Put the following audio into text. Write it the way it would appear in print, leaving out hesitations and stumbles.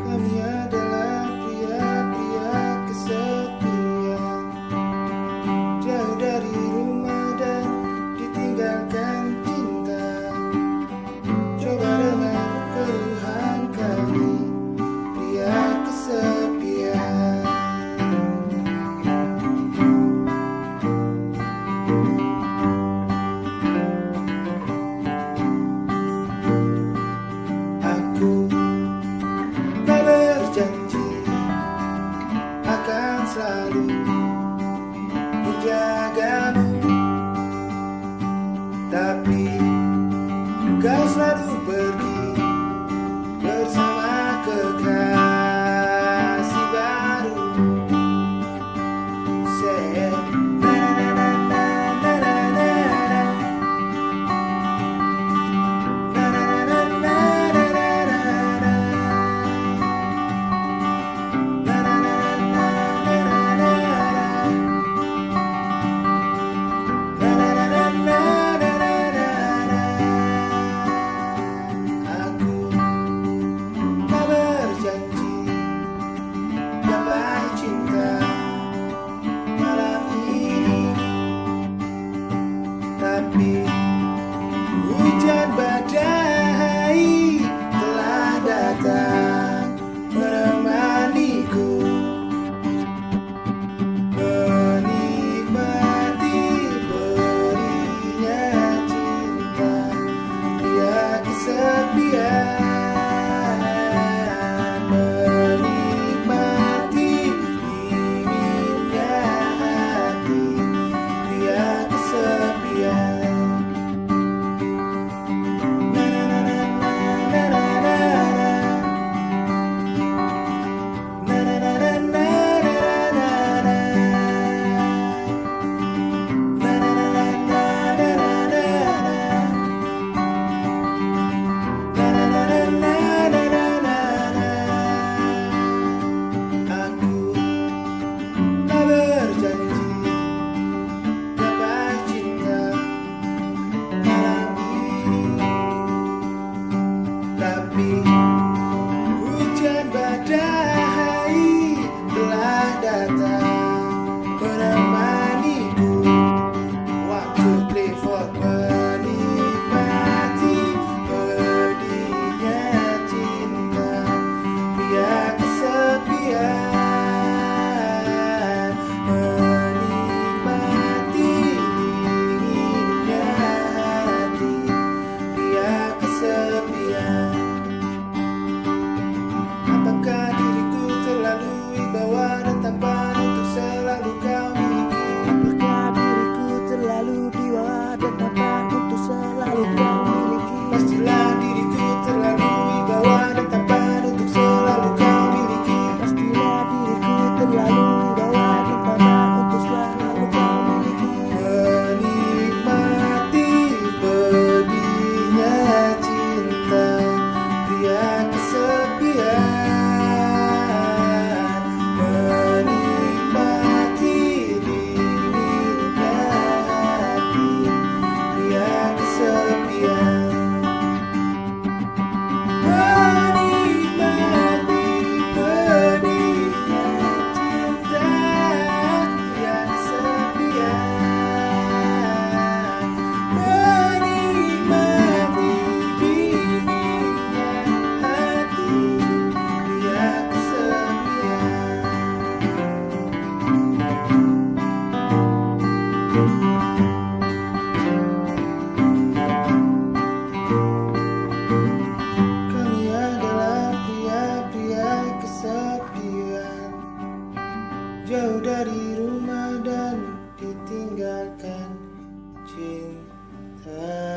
Kami adalah pria-pria kesepian, jauh dari rumah dan ditinggalkan cinta. Coba dengar keluhan kami, pria kesepian. Aku telah berjanji akan selalu menjagamu, tapi kau selalu pergi bersama kekasih baru. Say, na na na na na na na. Na na na na na na na na. Na na na na na na na na. Na na na na na na na na. Aku tak berjanji dapat cinta malam ini, tapi hujan badai telah datang menemaniku, menikmati berinya cinta, pria kesepian, menikmati dinginnya hati, pria kesepian. Na na na na na na na na. Na na na na na na na na. Na na na na na na na na. Na na na na na na na na. Aku tak berjanji dapat cinta malam ini, tapi hujan badai telah datang menemaniku. Waktu Clifford menikmati pedihnya cinta, pria kesepian, menikmati dinginnya hati, pria kesepian. Apakah diriku terlalu wibawa dan tampan untuk selalu kau miliki? Apakah diriku terlalu wibawa dan tampan untuk selalu kau miliki? Pastilah diriku terlalu wibawa dan tampan untuk selalu kau miliki. Pastilah diriku terlalu wibawa dan tampan untuk selalu kau miliki. Menikmati pedihnya cinta, pria kesepian, menikmati dinginnya hati, pria kesepian. Menikmati pedihnya cinta, pria kesepian, menikmati dinginnya hati, pria kesepian. Kami adalah pria-pria kesepian, jauh dari rumah dan ditinggalkan cinta.